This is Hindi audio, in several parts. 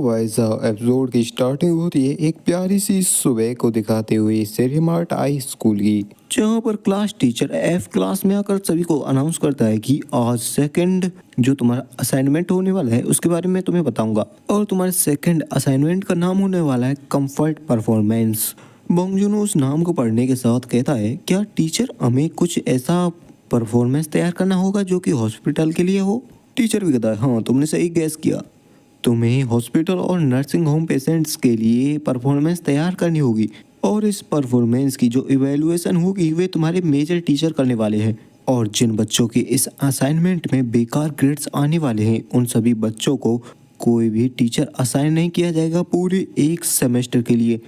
भाई साहब एपिसोड की स्टार्टिंग होती है एक प्यारी सी सुबह को दिखाते हुए सेरेमार्ट हाई स्कूल की, जहाँ पर क्लास टीचर एफ क्लास में आकर सभी को अनाउंस करता है कि आज सेकंड जो तुम्हारा असाइनमेंट होने वाला है उसके बारे में तुम्हें बताऊंगा। और तुम्हारे सेकंड असाइनमेंट का नाम होने वाला है कंफर्ट परफॉर्मेंस। बॉन्ग जून उस नाम को पढ़ने के साथ कहता है, क्या टीचर हमें कुछ ऐसा परफॉर्मेंस तैयार करना होगा जो कि हॉस्पिटल के लिए हो। टीचर भी कहता है, हाँ तुमने सही गैस किया, तुम्हें हॉस्पिटल और नर्सिंग होम पेशेंट्स के लिए परफॉर्मेंस तैयार करनी होगी। और इस परफॉर्मेंस की जो इवैल्यूएशन होगी वे तुम्हारे मेजर टीचर करने वाले हैं। और जिन बच्चों के इस असाइनमेंट में बेकार ग्रेड्स आने वाले हैं उन सभी बच्चों को कोई भी टीचर असाइन नहीं किया जाएगा पूरे एक सेमेस्टर के लिए।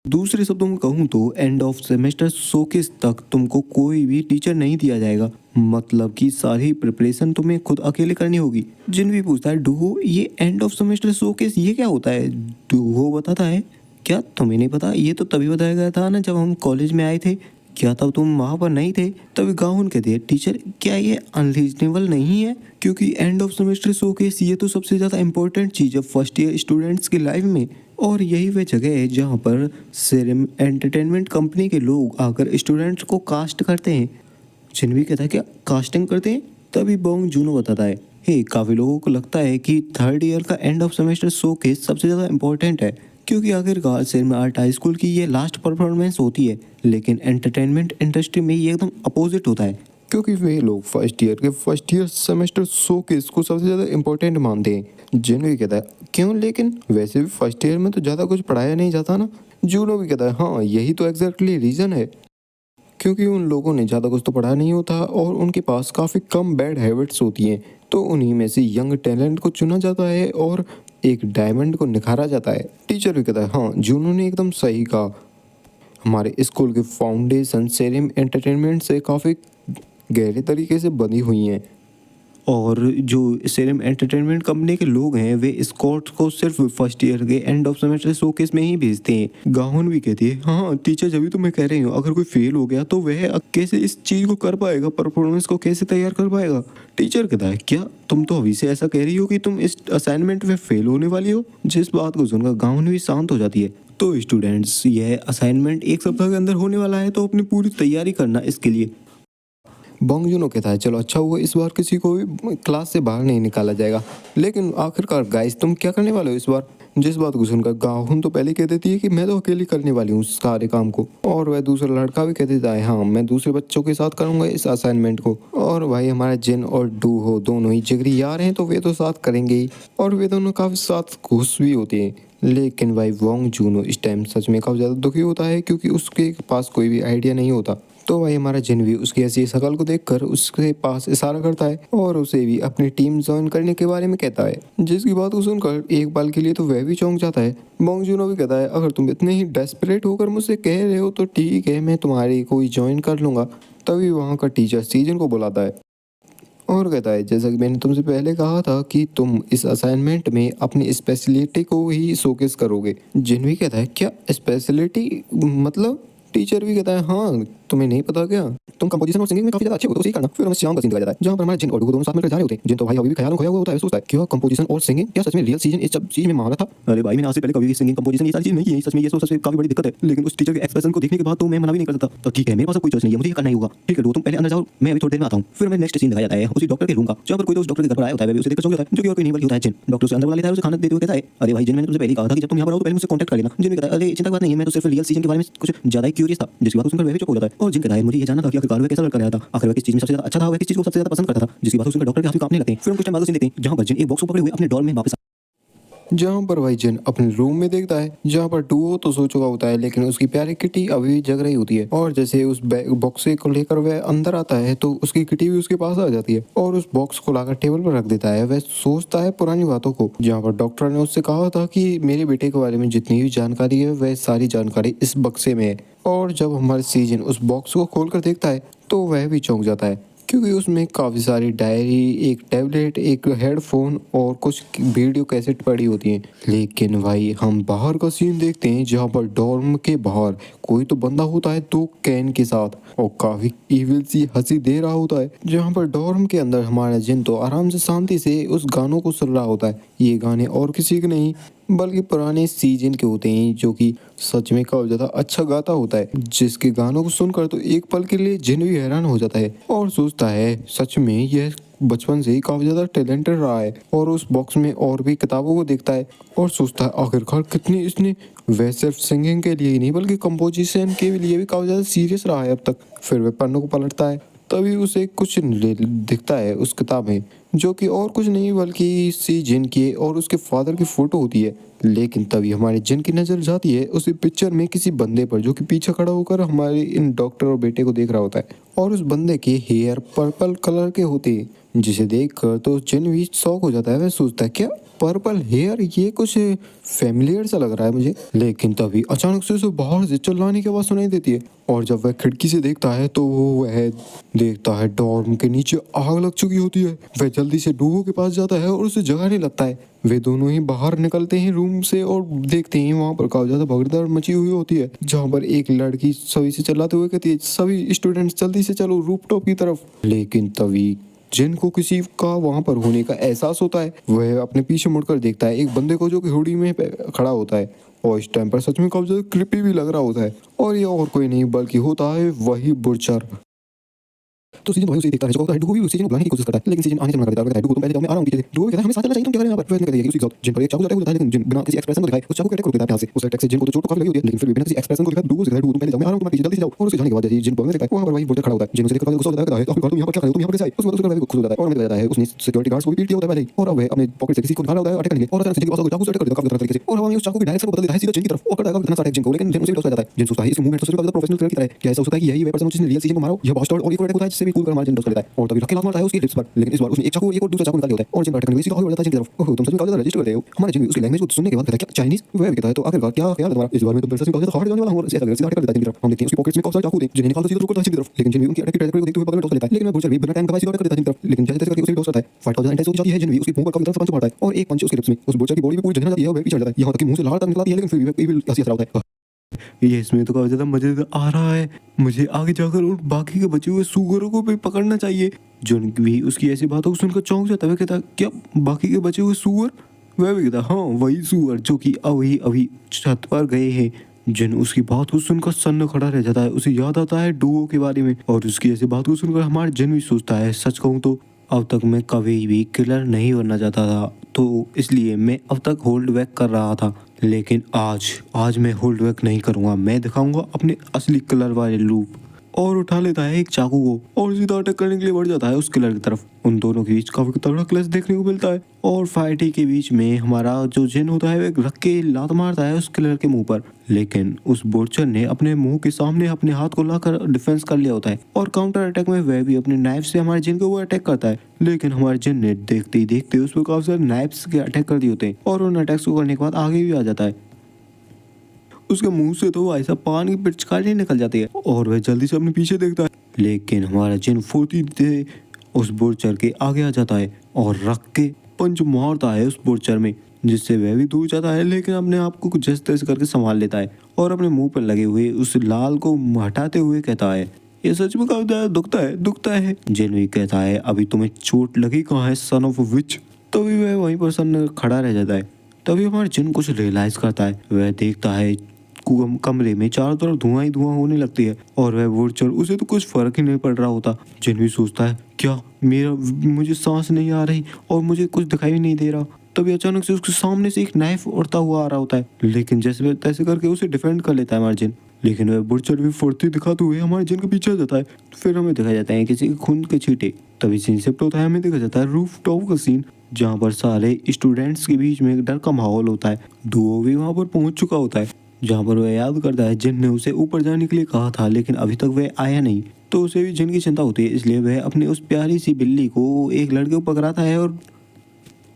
दूसरे शब्दों में कहूँ तो एंड ऑफ सेमेस्टर शोकेस तक तुमको कोई भी टीचर नहीं दिया जाएगा। मतलब कि सारी प्रिपरेशन तुम्हें खुद अकेले करनी होगी। जिन भी पूछता है डूहो ये एंड ऑफ सेमेस्टर शोकेस ये क्या होता है, डूहो बताता है, क्या तुम्हें नहीं पता, ये तो तभी बताया गया था ना जब हम कॉलेज में आए थे, क्या तब तुम वहाँ पर नहीं थे। तभी गाउन कहते हैं, टीचर क्या ये अनरीजनेबल नहीं है, क्योंकि एंड ऑफ सेमेस्टर शोकेस ये तो सबसे ज़्यादा इंपॉर्टेंट चीज़ है फर्स्ट ईयर स्टूडेंट्स की लाइफ में। और यही वह जगह है जहाँ पर सेरेम एंटरटेनमेंट कंपनी के लोग आकर स्टूडेंट्स को कास्ट करते हैं। जिनवी कहता है, क्या कास्टिंग करते हैं। तभी बॉन्ग जूनो बताता है, हे काफ़ी लोगों को लगता है कि थर्ड ईयर का एंड ऑफ सेमेस्टर शोकेस सबसे ज़्यादा इंपॉर्टेंट है, क्योंकि आखिरकार सिनेमा आर्ट हाई स्कूल की ये लास्ट परफॉर्मेंस होती है। लेकिन एंटरटेनमेंट इंडस्ट्री में ये एकदम अपोजिट होता है, क्योंकि वे लोग फर्स्ट ईयर सेमेस्टर शोकेस को सबसे ज़्यादा इंपॉर्टेंट मानते हैं। जिनवी कहता है, क्यों, लेकिन वैसे भी फर्स्ट ईयर में तो ज़्यादा कुछ पढ़ाया नहीं जाता ना। जूनो भी कहता है, हाँ यही तो एग्जैक्टली रीज़न है, क्योंकि उन लोगों ने ज़्यादा कुछ तो पढ़ा नहीं होता और उनके पास काफ़ी कम बैड हैबिट्स होती हैं, तो उन्हीं में से यंग टैलेंट को चुना जाता है और एक डायमंड को निखारा जाता है। टीचर भी कहता है, हाँ जूनो ने एकदम सही कहा, हमारे स्कूल के फाउंडेशन सेरेम एंटरटेनमेंट से काफ़ी गहरे तरीके से बनी हुई हैं। और जो सेरेम एंटरटेनमेंट कंपनी के लोग हैं वे स्कॉट्स को सिर्फ फर्स्ट ईयर के एंड ऑफ सेमेस्टर शोकेस में ही भेजते हैं। गाहुन भी कहती है, हाँ टीचर जब भी तो मैं कह रही हूँ, अगर कोई फेल हो गया तो वह कैसे इस चीज़ को कर पाएगा, परफॉर्मेंस को कैसे तैयार कर पाएगा। टीचर कहता है, क्या तुम तो अभी से ऐसा कह रही हो कि तुम इस असाइनमेंट में फेल होने वाली हो। जिस बात को सुनकर गाहुन भी शांत हो जाती है। तो स्टूडेंट्स, यह असाइनमेंट एक सप्ताह के अंदर होने वाला है, तो अपनी पूरी तैयारी करना इसके लिए। बॉन्ग जूनो कहता है, चलो अच्छा हुआ इस बार किसी को भी क्लास से बाहर नहीं निकाला जाएगा। लेकिन आखिरकार गाइस तुम क्या करने वाले हो इस बार। जिस बात को सुनकर गाहुन तो पहले कह देती है कि मैं तो अकेली करने वाली हूँ सारे काम को। और वह दूसरा लड़का भी कह देता है, हाँ मैं दूसरे बच्चों के साथ करूँगा इस असाइनमेंट को। और भाई हमारा जिन और डू हो दोनों ही जिगरी यार हैं, तो वे तो साथ करेंगे ही, और वे दोनों काफ़ी साथ खुश भी होते हैं। लेकिन भाई बॉन्ग जूनो इस टाइम सच में काफ़ी ज़्यादा दुखी होता है, क्योंकि उसके पास कोई भी आइडिया नहीं होता। तो भाई हमारा जिन भी उसकी ऐसी शकल को देखकर उसके पास इशारा करता है और उसे भी अपनी टीम ज्वाइन करने के बारे में कहता है। जिसकी बात को सुनकर एक बार के लिए तो वह भी चौंक जाता है। बॉन्ग जूनो भी कहता है, अगर तुम इतने ही डेस्परेट होकर मुझसे कह रहे हो तो ठीक है, मैं तुम्हारी कोई ज्वाइन कर लूँगा। तभी वहाँ का टीचर सीजन को बुलाता है और कहता है, जैसा कि मैंने तुमसे पहले कहा था कि तुम इस असाइनमेंट में अपनी स्पेशलिटी को ही शोकेस करोगे। जिन भी कहता है, क्या स्पेशलिटी मतलब। टीचर भी कहता है, हाँ तुम्हें नहीं पता क्या, तुम कंपोजिशन और सिंगिंग में काफी ज्यादा अच्छे हो, तो उसी करना। फिर हमें शाम का सीन दिखाया जाता है जहाँ पर हमारे जिन और डुगो दोनों साथ मिलकर जा रहे होते हैं। जिन तो भाई अभी भी ख्याल में खोया हुआ होता है, सोचता है कि कंपोजिशन और सिंगिंग क्या सच में रियल सीजन इस सब चीज में महारत था। अरे भाई मैंने आज से पहले कभी सिंगिंग कंपोजिशन ये सारी चीज नहीं की, सच में ये सच में काफी बड़ी दिक्कत है। लेकिन उस टीचर के एक्सप्रेशन को देखने के बाद तो मैं मना भी नहीं कर सकता। तो ठीक है, मेरे पास कोई चॉइस नहीं है, मुझे ये करना ही होगा। ठीक है, तुम पहले अंदर जाओ, मैं अभी थोड़ी देर में आता हूँ। फिर हमें नेक्स्ट सीन दिखाया जाता है उसी डॉक्टर के रूम का, जहाँ पर कोई तो उस डॉक्टर के घर पर आया होता है, उसे देखकर चौंक जाता है, जो कि और कोई नहीं बल्कि होता है जिन। डॉक्टर से अंदर बुला लेता है, उसे खाना देते हुए कहता है, अरे भाई जिन मैंने तुमसे पहले कहा था कि जब तुम यहाँ पर आओ तो पहले मुझसे कांटेक्ट कर लेना। जिन कहता है, अरे चिंता की बात नहीं है, मैं तो सिर्फ रियल सीजन के बारे में कुछ ज्यादा ही क्यूरियस था। जिसकी बात सुनकर वह भी चुप हो जाता है। और जिन कहता है, मुझे ये जानना था कि आखिरकार वह कैसा लड़का रहा था, आखिर वह किस चीज में सबसे ज्यादा अच्छा था, वह किस चीज को सबसे ज्यादा पसंद करता था। जिसकी बात सुनकर डॉक्टर के हाथ भी कांपने लगते हैं। फिर हम कुछ टाइम बाद सीन देखते हैं जहाँ पर जिन एक बॉक्स को पकड़े हुए अपने डॉल में वापस, जहाँ पर भाई जिन अपने रूम में देखता है जहाँ पर डुओ तो सो चुका होता है, लेकिन उसकी प्यारी किटी अभी भी जग रही होती है। और जैसे उस बॉक्स को लेकर वह अंदर आता है तो उसकी किटी भी उसके पास आ जाती है और उस बॉक्स को लाकर टेबल पर रख देता है। वह सोचता है पुरानी बातों को, जहाँ पर डॉक्टर ने उससे कहा था कि मेरे बेटे के बारे में जितनी भी जानकारी है वह सारी जानकारी इस बक्से में है। और जब हमारे सीजन उस बॉक्स को खोल कर देखता है तो वह भी चौंक जाता है, क्योंकि उसमें काफ़ी सारी डायरी, एक टैबलेट, एक हेडफोन और कुछ वीडियो कैसेट पड़ी होती हैं। लेकिन भाई हम बाहर का सीन देखते हैं जहाँ पर डॉर्म के बाहर कोई तो बंदा होता है दो कैन के साथ और काफ़ी इविल सी हंसी दे रहा होता है। जहाँ पर डॉर्म के अंदर हमारा जिन तो आराम से शांति से उस गानों को सुन रहा होता है। ये गाने और किसी के नहीं बल्कि पुराने सीजन के होते हैं जो कि सच में काफी ज्यादा अच्छा गाता होता है, जिसके गानों को सुनकर तो एक पल के लिए जिन भी हैरान हो जाता है और सोचता है सच में यह बचपन से ही काफी ज्यादा टैलेंटेड रहा है। और उस बॉक्स में और भी किताबों को देखता है और सोचता है आखिरकार कितनी इसने वह सिर्फ सिंगिंग के लिए ही नहीं बल्कि कंपोजिशन के लिए भी काफी ज्यादा सीरियस रहा है अब तक। फिर वह पन्नों को पलटता है, तभी उसे कुछ दिखता है उस किताब में, जो कि और कुछ नहीं बल्कि सी जिन की और उसके फादर की फोटो होती है। लेकिन तभी हमारे जिन की नजर जाती है उसी पिक्चर में किसी बंदे पर, जो कि पीछे खड़ा होकर हमारे इन डॉक्टर और बेटे को देख रहा होता है। और उस बंदे के हेयर पर्पल कलर के होते हैं, जिसे देखकर तो जिन भी शॉक हो जाता है। वह सोचता है क्या पर्पल हेयर, ये कुछ फेमिलियर सा लग रहा है मुझे। लेकिन तभी अचानक से उसे बाहर से चिल्लाने की आवाज सुनाई देती है और जब वह खिड़की से देखता है तो वह देखता है डॉर्म के नीचे आग लग चुकी होती है। वह जल्दी से डूबो के पास जाता है और उसे जगाने लगता है। वे दोनों ही बाहर निकलते हैं रूम से और देखते हैं वहां पर काफी ज्यादा भगदड़ मची हुई होती है, जहां पर एक लड़की सभी से चिल्लाते हुए कहती है सभी स्टूडेंट्स जल्दी से चलो रूफटॉप की तरफ। लेकिन तभी जिन को किसी का वहां पर होने का एहसास होता है। वह अपने पीछे मुड़कर देखता है एक बंदे को जो कि हुडी में खड़ा होता है और इस टाइम पर सच में काफी ज्यादा क्रिपी भी लग रहा होता है। और ये और कोई नहीं बल्कि होता है वही बुरचर। तो सीजन वही उसे देखता है, जो होता है डुगो भी उस सीजन को बुलाने की कोशिश करता है, लेकिन सीजन आने से मना कर देता है। डुगो तुम पहले जाओ, मैं आ रहा हूं पीछे से। डुगो कहता है हमें साथ चलना चाहिए, तुम क्या कर रहे हो यहाँ पर? वह कहता है कि उसी के साथ जिन पर एक चाकू जाता है लेकिन बिना किसी एक्सप्रेशन को दिखाए उस चाकू के अटैक को रोक देता है प्यार से। उस अटैक से जिन को तो चोट काफी लगी होती है, लेकिन फिर भी बिना किसी एक्सप्रेशन को दिखाए डुगो से कहता है डुगो तुम पहले जाओ, मैं आ रहा हूं तुम्हारे पीछे, जल्दी से जाओ। और उसके जाने के बाद जैसे जिन बोलने लगता है वहां पर वही बुरचर खड़ा होता है। जिन उसे देखकर गुस्सा हो जाता है, तो तुम यहाँ पर क्या कर रहे हो, तुम यहाँ पर कैसे आए? उस वक्त उसका खुश हो जाता है और उन्हें बताता है उसने सिक्योरिटी गार्ड्स को भी पीट दिया होता है पहले ही। और अब वह अपने पॉकेट से किसी को निकाल होता है अटैक करने के, और अचानक से जिन के पास चाकू से अटैक कर देता है काफी तरीके से। और हवा में उस चाकू की डायरेक्शन को बदल देता है सीधा जिन की तरफ और करता है इतना सारा अटैक जिन को, लेकिन जिन उसे भी टॉस कर जाता है। जिन सोचता है इसके मूवमेंट सोचता है प्रोफेशनल प्लेयर की तरह क्या ऐसा हो सकता है कि यही वह पर्सन जिसने रियल सीजन को मारा, यह बॉस्टर्ड और एक और अटैक होता है जिससे भी कूल कर मार जिन टॉस कर देता है और तभी रख के लात मारता है उसकी लिप्स पर। लेकिन इस बार उसने एक चाकू एक और दूसरा चाकू निकाल लिया होता है और जिन पर अटैक करने के लिए सीधा आगे बढ़ जाता है जिन की तरफ। ओह तुम सच में काफी ज्यादा रजिस्टर करते हो। हमारे जिन उसकी लैंग्वेज को सुनने के बाद कहता है क्या चाइनीज? वह भी कहता है तो आखिरकार क्या ख्याल है तुम्हारा? इस बार में तुम सच में काफी ज्यादा हार्ड जाने वाला हो, ऐसा लग रहा है सीधा अटैक कर देता है जिन की तरफ। हम देखते हैं उसकी पॉकेट्स में काफी सारे चाकू थे जिन्हें निकालता सीधा रुक करता है जिन की तरफ, लेकिन जिन भी उनकी अटैक की ट्रैजेक्टरी को देखते हुए बगल में टॉस कर लेता है। लेकिन वह बुरचर भी बिना टाइम गवाए सीधा अटैक कर देता है जिन की तरफ, लेकिन जैसे तैसे करके उसे भी टॉस करता है। फाइट काफी ज्यादा इंटेंस होती जाती है। जिन भी उसके मुंह पर काफी तरह से पंच मारता है और एक पंच उसके लिप्स में उस बुरचर की बॉडी में पूरी जलन जाती है और वह पीछे हट जाता है, यहाँ तक कि मुंह से लाल तक निकलती है, लेकिन फिर भी वह हंसी हंस रहा होता है। ये इसमें तो काफी ज्यादा मजेदार आ रहा है, मुझे आगे जाकर और बाकी के बचे हुए सुअरों को भी पकड़ना चाहिए। जो भी उसकी ऐसी बातों को सुनकर चौंक जाता है। वह कहता क्या बाकी के बचे हुए सुअर? वह भी कहता हाँ वही सुअर जो कि अभी अभी छत पर गए हैं। जिन उसकी बात को सुनकर सन्न खड़ा रह जाता है, उसे याद आता है डुओ के बारे में और उसकी ऐसी बात को सुनकर हमारे जिन भी सोचता है सच कहूँ तो अब तक मैं कभी भी किलर नहीं बनना चाहता था, तो इसलिए मैं अब तक होल्ड बैक कर रहा था। लेकिन आज मैं होल्ड बैक नहीं करूंगा, मैं दिखाऊंगा अपने असली किलर वाले रूप। और उठा लेता है एक चाकू को और सीधा अटैक करने के लिए बढ़ जाता है उस किलर की तरफ। उन दोनों के बीच काफी तगड़ा क्लैश देखने को मिलता है और फाइट के बीच में हमारा जो जिन होता है वह रख के लात मारता है उस किलर के मुंह पर। लेकिन उस बुरचर ने अपने मुंह के सामने अपने हाथ को लाकर डिफेंस कर लिया होता है और काउंटर अटैक में वह भी अपने नाइफ से हमारे जिन को वो अटैक करता है। लेकिन हमारे जिन ने देखते ही देखते उस पर काफी सारे नाइफ्स के अटैक कर दिए होते हैं और उन अटैक्स को करने के बाद आगे भी आ जाता है। उसके मुंह से तो ऐसा पानी की पिचकारी निकल जाती है और वह जल्दी से अपने पीछे देखता है। लेकिन हमारा जिन फुर्ती से उस बुरचर के आगे आ जाता है और रख के पंच मारता है उस बुरचर में, जिससे वह भी दूर जाता है। लेकिन अपने आप को कुछ जैसे तैसे करके संभाल लेता है और अपने मुंह पर लगे हुए उस लाल को हटाते हुए कहता है ये सच में काफी ज्यादा दुखता है। जिन भी कहता है अभी तुम्हें चोट लगी कहाँ है सन ऑफ विच? तभी वह वहीं पर सन खड़ा रह जाता है। तभी हमारे जिन कुछ रियलाइज करता है, वह देखता है कमरे में चारों तरफ धुआं ही धुआं होने लगती है और वह बुरचर उसे तो कुछ फर्क ही नहीं पड़ रहा होता। जिन भी सोचता है क्या मुझे सांस नहीं आ रही और मुझे कुछ दिखाई नहीं दे रहा। तभी अचानक से उसके सामने से एक नाइफ उड़ता हुआ आ रहा होता है, लेकिन जैसे तैसे करके उसे डिफेंड कर लेता है हमारा जिन। लेकिन वह बुरचर भी फुर्ती दिखाते हुए हमारे जिन के पीछे आ जाता है। फिर हमें देखा जाता है किसी के खून के छींटे। तभी सीन शिफ्ट होता है, हमें देखा जाता है रूफ टॉप का सीन, जहाँ पर सारे स्टूडेंट्स के बीच में एक डर का माहौल होता है। डुओ भी वहाँ पर पहुंच चुका होता है, जहाँ पर वह याद करता है जिन ने उसे ऊपर जाने के लिए कहा था लेकिन अभी तक वह आया नहीं। तो उसे भी जिन की चिंता होती है, इसलिए वह अपनी उस प्यारी सी बिल्ली को एक लड़के को पकड़ाता है और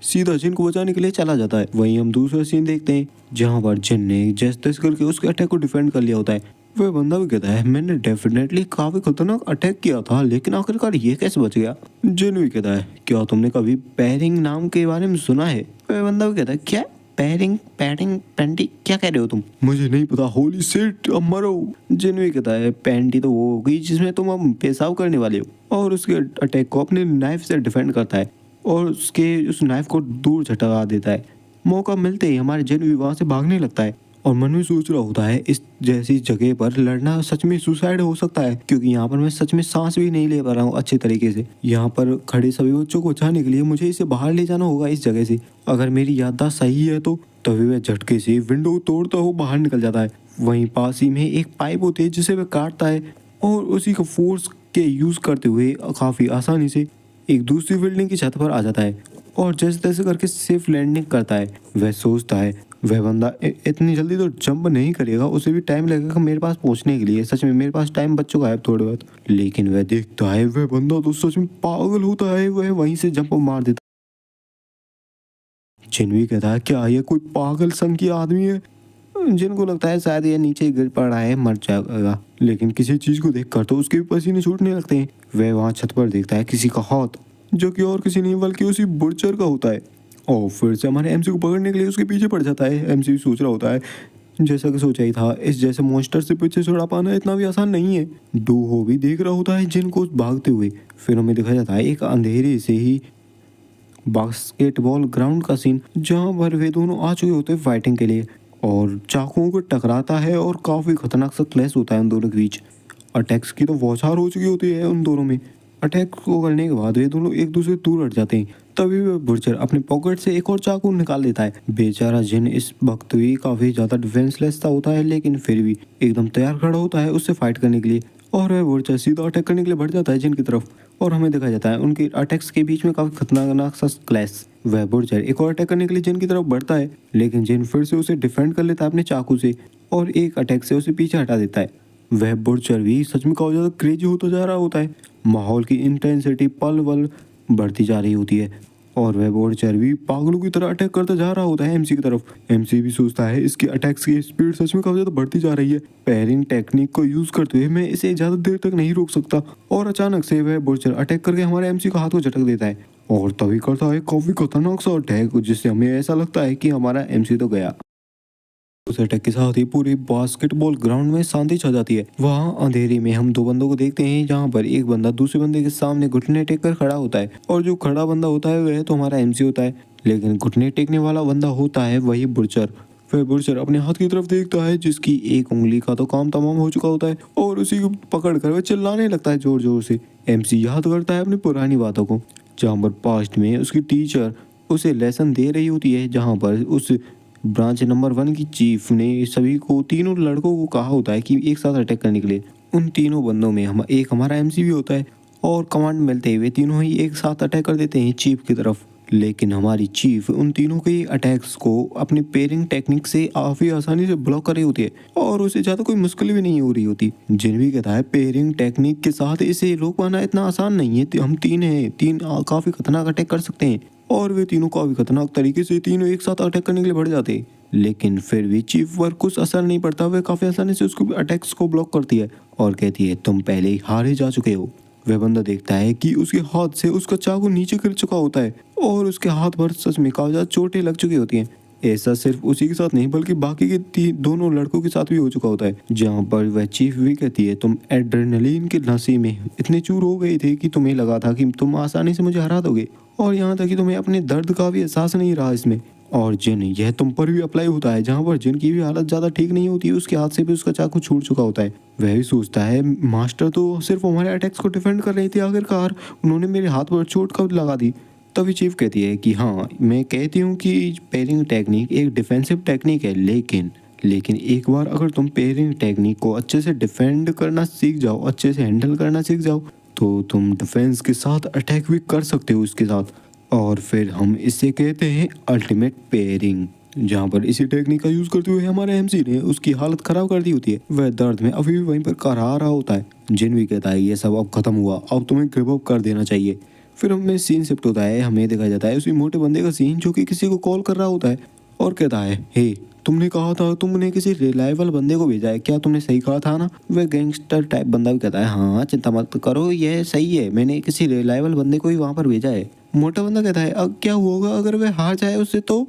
सीधा जिन को बचाने के लिए चला जाता है। वहीं हम दूसरा सीन देखते हैं जहाँ पर जिन ने जैसे तैसे करके उसके अटैक को डिफेंड कर लिया होता है। वह बंदा भी कहता है मैंने डेफिनेटली काफी खतरनाक अटैक किया था, लेकिन आखिरकार ये कैसे बच गया? जिन भी कहता है क्या तुमने कभी पैरिंग नाम के बारे में सुना है? वह बंदा भी कहता है क्या पैरिंग पैडिंग पैंटी क्या कह रहे हो तुम? मुझे नहीं पता, होली शिट अब मरो। जिन भी कहता है पैंटी तो वो होगी जिसमें तुम अब पेशाब करने वाले हो, और उसके अटैक को अपने नाइफ से डिफेंड करता है और उसके उस नाइफ को दूर झटका देता है। मौका मिलते ही हमारे जिन भी वहाँ से भागने लगता है और मन में सोच रहा होता है इस जैसी जगह पर लड़ना सच में सुसाइड हो सकता है, क्योंकि यहाँ पर मैं सच में सांस भी नहीं ले पा रहा हूँ अच्छे तरीके से। यहाँ पर खड़े सभी बच्चों को बचाने के लिए मुझे इसे बाहर ले जाना होगा इस जगह से। अगर मेरी याददाश्त सही है तो तभी वह झटके से विंडो तोड़ता हुआ बाहर निकल जाता है। वहीं पास ही में एक पाइप होती है जिसे वह काटता है और उसी का फोर्स के यूज करते हुए काफी आसानी से एक दूसरी बिल्डिंग की छत पर आ जाता है और जैसे तैसे करके सेफ लैंडिंग करता है। वह सोचता है वह बंदा इतनी जल्दी तो जंप नहीं करेगा, उसे भी टाइम लगेगा मेरे पास पहुंचने के लिए। सच में मेरे पास टाइम बच चुका है थोड़े बहुत। लेकिन वह देखता है वह बंदा तो सच में पागल होता है, वह वहीं से जंप मार देता है। जिन कहता है क्या ये कोई पागल संग की आदमी है। जिनको लगता है शायद ये नीचे गिर पड़ा है मर जाएगा, लेकिन किसी चीज को देखकर तो उसके भी पसीने छूटने लगते हैं। वह वहां छत पर देखता है किसी का हाथ, जो कि और किसी नहीं बल्कि उसी बुरचर का होता है और फिर से हमारे एमसी को पकड़ने के लिए उसके पीछे पड़ जाता है। एमसी भी सोच रहा होता है जैसा कि सोचा ही था, इस जैसे मॉन्स्टर से पीछे छुड़ा पाना इतना भी आसान नहीं है। डूहो भी देख रहा होता है जिनको भागते हुए। फिर हमें दिखाया जाता है एक अंधेरे से ही बास्केटबॉल ग्राउंड का सीन, जहां पर वे दोनों आ चुके होते हैं फाइटिंग के लिए और चाकुओं को टकराता है और काफी खतरनाक सा क्लैश होता है उन दोनों के बीच। अटैक्स की तो बौछार हो चुकी होती है उन दोनों में। अटैक को करने के बाद वे दोनों एक दूसरे से दूर हट जाते हैं। तभी वह बुर्चर अपने पॉकेट से एक और चाकू निकाल लेता है। बेचारा जिन इस वक्त भी काफी ज्यादा डिफेंसलेस सा होता है, लेकिन फिर भी एकदम तैयार खड़ा होता है उससे फाइट करने के लिए और वह बुर्चर सीधा अटैक करने के लिए बढ़ जाता है जिन की तरफ। और हमें देखा जाता है उनके अटैक्स के बीच में काफी खतरनाक सा क्लैश। वह बुर्चर एक और अटैक करने के लिए जिन की तरफ बढ़ता है, लेकिन जिन फिर से उसे डिफेंड कर लेता है अपने चाकू से और एक अटैक से उसे पीछे हटा देता है। वह बुर्चर भी सच में काफी ज्यादा क्रेजी होता जा रहा होता है। माहौल की इंटेंसिटी पल पल बढ़ती जा रही होती है और वह बुर्चर भी पागलों की तरह अटैक करता जा रहा होता है एमसी की तरफ। एमसी भी सोचता है इसके अटैक्स की स्पीड सच में काफी ज्यादा बढ़ती जा रही है। पैरिंग टेक्निक को यूज करते हुए मैं इसे ज्यादा देर तक नहीं रोक सकता। और अचानक से वह बुर्चर अटैक करके हमारे एमसी का हाथ को झटक देता है और तभी करता है काफी खतरनाक सा अटैक, जिससे हमें ऐसा लगता है कि हमारा एमसी तो गया। उस अटैक के साथ ही पूरे बास्केटबॉल ग्राउंड में शांति छा जाती है। वहाँ अंधेरे में हम दो बंदों को देखते हैं, जहाँ पर एक बंदा दूसरे बंदे के सामने घुटने टेक कर खड़ा होता है और जो खड़ा बंदा होता है वह तो हमारा एमसी होता है, लेकिन घुटने टेकने वाला बंदा होता है वही बुर्चर। वह बुर्चर अपने हाथ की तरफ देखता है जिसकी एक उंगली का तो काम तमाम हो चुका होता है और उसी को पकड़ कर वह चिल्लाने लगता है जोर जोर से। एमसी याद करता है अपनी पुरानी बातों को, जहाँ पर पास्ट में उसकी टीचर उसे लेसन दे रही होती है, जहाँ पर उस ब्रांच नंबर 1 की चीफ ने सभी को तीनों लड़कों को कहा होता है कि एक साथ अटैक करने के लिए। उन तीनों बंदों में हम एक हमारा एमसी भी होता है और कमांड मिलते हुए तीनों ही एक साथ अटैक कर देते हैं चीफ की तरफ। लेकिन हमारी चीफ उन तीनों के अटैक्स को अपनी पेयरिंग टेक्निक से काफी आसानी से ब्लॉक कर रही होती है और उसे ज्यादा कोई मुश्किल भी नहीं हो रही होती। जिन भी कहता है पेयरिंग टेक्निक के साथ इसे रोक पाना इतना आसान नहीं है, हम तीन हैं, तीन काफी खतरनाक अटैक कर सकते हैं और वे तीनों काफी खतरनाक तरीके से तीनों एक साथ अटैक करने के लिए बढ़ जाते। लेकिन फिर भी चीफ पर कुछ असर नहीं पड़ता, वह काफी आसानी से उसको अटैक्स को ब्लॉक करती है और कहती है तुम पहले ही हारे जा चुके हो। वह बंदा देखता है कि उसके हाथ से उसका चाकू नीचे गिर चुका होता है और उसके हाथ पर सच में काफी ज्यादा चोटें लग चुकी होती हैं। ऐसा सिर्फ उसी के साथ नहीं बल्कि बाकी के दोनों लड़कों के साथ भी हो चुका होता है, जहाँ पर वह चीफ भी कहती है तुम एड्रेनलिन के नशे में इतने चूर हो गए थे कि तुम्हें लगा था कि तुम आसानी से मुझे हरा दोगे और यहाँ तक कि तुम्हें अपने दर्द का भी एहसास नहीं रहा इसमें। और जिन यह तुम पर भी अप्लाई होता है, जहाँ पर जिन की भी हालत ज्यादा ठीक नहीं होती है, उसके हाथ से भी उसका चाकू छूट चुका होता है। वह भी सोचता है मास्टर तो सिर्फ हमारे अटैक्स को डिफेंड कर रही थी, आखिरकार उन्होंने मेरे हाथ पर चोट कब लगा दी। तभी चीफ कहती है कि हाँ मैं कहती हूँ कि पेयरिंग टेक्निक एक डिफेंसिव टेक्निक है, लेकिन एक बार अगर तुम पेयरिंग टेक्निक को अच्छे से डिफेंड करना सीख जाओ, अच्छे से हैंडल करना सीख जाओ, तो तुम डिफेंस के साथ अटैक भी कर सकते हो इसके साथ। और फिर हम इसे कहते हैं अल्टीमेट पेयरिंग, जहाँ पर इसी टेक्निक का यूज करते हुए हमारे एमसी ने उसकी हालत खराब कर दी होती है। वह दर्द में अभी भी वहीं पर कराह रहा होता है। जिन भी कहता है ये सब अब खत्म हुआ, अब तुम्हें गिव अप कर देना चाहिए। फिर हमें सीन शिफ्ट होता है, हमें देखा जाता है उसी मोटे बंदे का सीन जो कि किसी को कॉल कर रहा होता है और कहता है हे तुमने कहा था तुमने किसी रिलायबल बंदे को भेजा है, क्या तुमने सही कहा था ना। वह गैंगस्टर टाइप बंदा भी कहता है हाँ चिंता मत करो ये सही है, मैंने किसी रिलायबल बंदे को ही वहाँ पर भेजा है। मोटा बंदा कहता है अब क्या होगा अगर वह हार जाए उससे तो।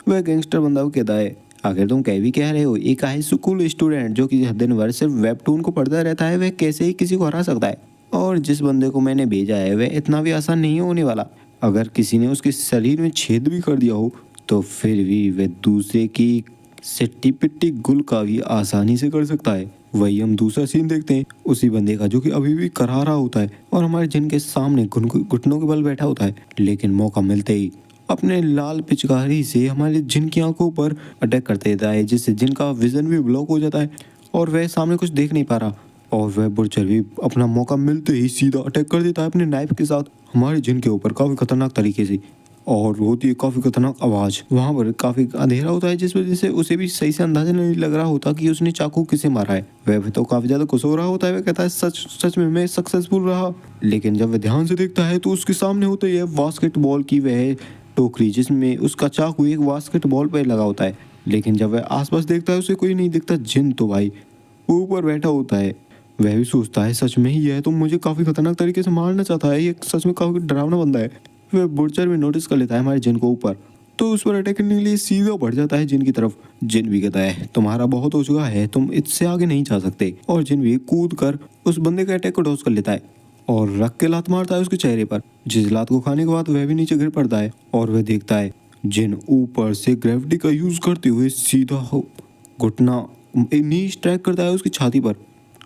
वह गैंगस्टर बंदा भी कहता है आखिर तुम कह भी कह रहे हो, एक हाई स्कूल स्टूडेंट जो कि दिन भर सिर्फ वेबटून को पढ़ता रहता है वह कैसे ही किसी को हरा सकता है, और जिस बंदे को मैंने भेजा है वह इतना भी आसान नहीं होने वाला। अगर किसी ने उसके शरीर में छेद भी कर दिया हो तो फिर भी वह दूसरे की सिट्टी पिट्टी गुल का भी आसानी से कर सकता है। वही हम दूसरा सीन देखते हैं उसी बंदे का जो कि अभी भी करा रहा होता है और हमारे जिन के सामने घुटनों के बल बैठा होता है, लेकिन मौका मिलते ही अपने लाल पिचकारी से हमारे जिन की आंखों पर अटैक कर देता है, जिससे जिन का विजन भी ब्लॉक हो जाता है और वह सामने कुछ देख नहीं पा रहा। और वह बुरचर भी अपना मौका मिलते ही सीधा अटैक कर देता है अपने नाइफ के साथ हमारे जिन के ऊपर काफी खतरनाक तरीके से। और होती है काफी खतरनाक आवाज। वहां पर काफी अंधेरा होता है जिस वजह से उसे भी सही से अंदाजा नहीं लग रहा होता कि उसने चाकू किसे मारा है। वह तो काफी ज्यादा खुश हो रहा होता है, वह कहता है सच सच में मैं सक्सेसफुल रहा। लेकिन जब वह ध्यान से देखता है तो उसके सामने होता है बास्केटबॉल की वह टोकरी जिसमें उसका चाकू एक बास्केटबॉल पर लगा होता है। लेकिन जब वह आसपास देखता है उसे कोई नहीं दिखता। जिन तो भाई ऊपर बैठा होता है। वह भी सोचता है सच में ही यह तो मुझे काफी खतरनाक तरीके से मारना चाहता है, ये सच में काफी डरावना बंदा है। वह बुरचर भी नोटिस कर लेता है हमारे जिन को ऊपर, तो उस पर अटैक करने के लिए सीधा बढ़ जाता है जिन की तरफ। जिन भी कहता है तुम्हारा बहुत हो चुका है, तुम इससे आगे नहीं जा सकते। और जिन भी कूद कर उस बंदे के अटैक को डॉज कर लेता है और रख के लात मारता है उसके चेहरे पर। जिस लात को खाने के बाद वह भी नीचे गिर पड़ता है और वह देखता है जिन ऊपर से ग्रेविटी का यूज करते हुए सीधा घुटना नी स्ट्राइक करता है उसकी छाती पर,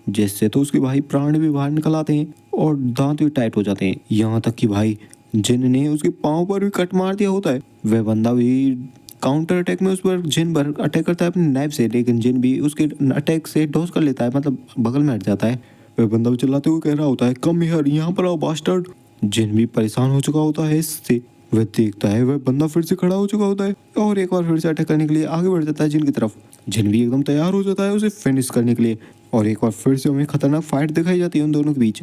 जिससे तो उसके भाई प्राण भी बाहर निकल आते हैं और दांत भी टाइट हो जाते हैं। यहाँ तक कि भाई जिन ने उसके पाँव पर भी कट मार दिया होता है। वह बंदा भी काउंटर अटैक में उस पर जिन पर अटैक करता है अपने नाइफ से, लेकिन जिन भी उसके अटैक से डॉज कर लेता है, मतलब बगल में हट जाता है। वह बंदा भी चिल्लाते हुए कह रहा होता है कम हियर, यहाँ पर आओ बास्टर्ड। जिन भी परेशान हो चुका होता है इससे। वह देखता है वह बंदा फिर से खड़ा हो चुका होता है और एक बार फिर से अटैक करने के लिए आगे बढ़ जाता है जिन की तरफ। जिन भी एकदम तैयार हो जाता है उसे फिनिश करने के लिए। और एक बार फिर से हमें खतरनाक फाइट दिखाई जाती है उन दोनों के बीच,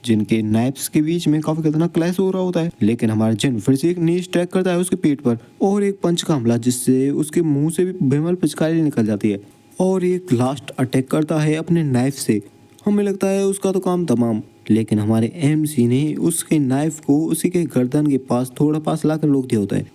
जिनके नाइफ्स के बीच में काफी खतरनाक क्लैश हो रहा होता है। लेकिन हमारा जिन फिर से एक नी स्ट्राइक करता है उसके पेट पर और एक पंच का हमला, जिससे उसके मुंह से भी बेमल पिचकारी निकल जाती है। और एक लास्ट अटैक करता है अपने नाइफ से। हमें लगता है उसका तो काम तमाम, लेकिन हमारे एमसी ने उसके नाइफ को उसी के गर्दन के पास थोड़ा पास लाकर रोक दिया होता है।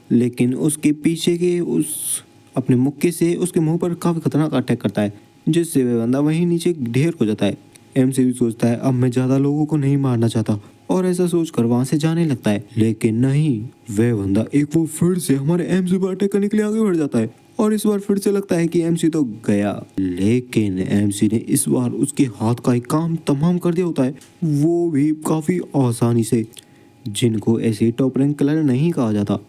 लेकिन उसके पीछे के उस अपने मुक्के से उसके मुंह पर काफी खतरनाक अटैक करता है, जिससे वह बंदा वहीं नीचे ढेर हो जाता है। एमसी भी सोचता है अब मैं ज्यादा लोगों को नहीं मारना चाहता और ऐसा सोचकर वहां से जाने लगता है। लेकिन नहीं, वह बंदा एक वो फिर से हमारे एमसी पर अटैक करने के लिए आगे बढ़ जाता है और इस बार फिर से लगता है कि एमसी तो गया। लेकिन एमसी ने इस बार उसके हाथ का एक काम तमाम कर दिया होता है, वो भी काफी आसानी से, जिनको ऐसे टॉप रैंक किलर नहीं कहा जाता।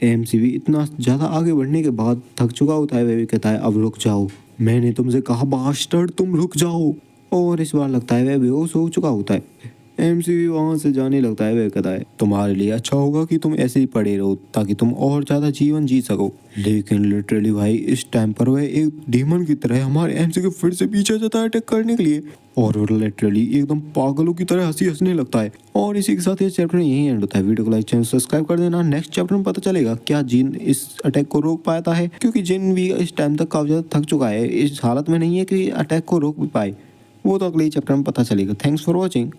एमसी भी इतना ज्यादा आगे बढ़ने के बाद थक चुका होता है। वह भी कहता है अब रुक जाओ, मैंने तुमसे कहा बास्टर्ड तुम रुक जाओ। और इस बार लगता है वह बेहोश हो चुका होता है। एमसी भी वहां से जाने लगता है। वह कहता है तुम्हारे लिए अच्छा होगा कि तुम ऐसे ही पड़े रहो ताकि तुम और ज्यादा जीवन जी सको। लेकिन लिटरली भाई इस टाइम पर वह एक डीमन की तरह हमारे एमसी के फिर से पीछे जाता है अटैक करने के लिए और वो लिटरली एकदम पागलों की तरह हंसने लगता है। और इसी के साथ ये चैप्टर यही एंड होता है। वीडियो को लाइक चैनल सब्सक्राइब कर देना। नेक्स्ट चैप्टर में पता चलेगा क्या जिन इस अटैक को रोक पाता है, क्योंकि जिन भी इस टाइम तक काफी ज्यादा थक चुका है, इस हालत में नहीं है कि अटैक को रोक भी पाए। वो तो अगले चैप्टर में पता चलेगा। Thanks for watching.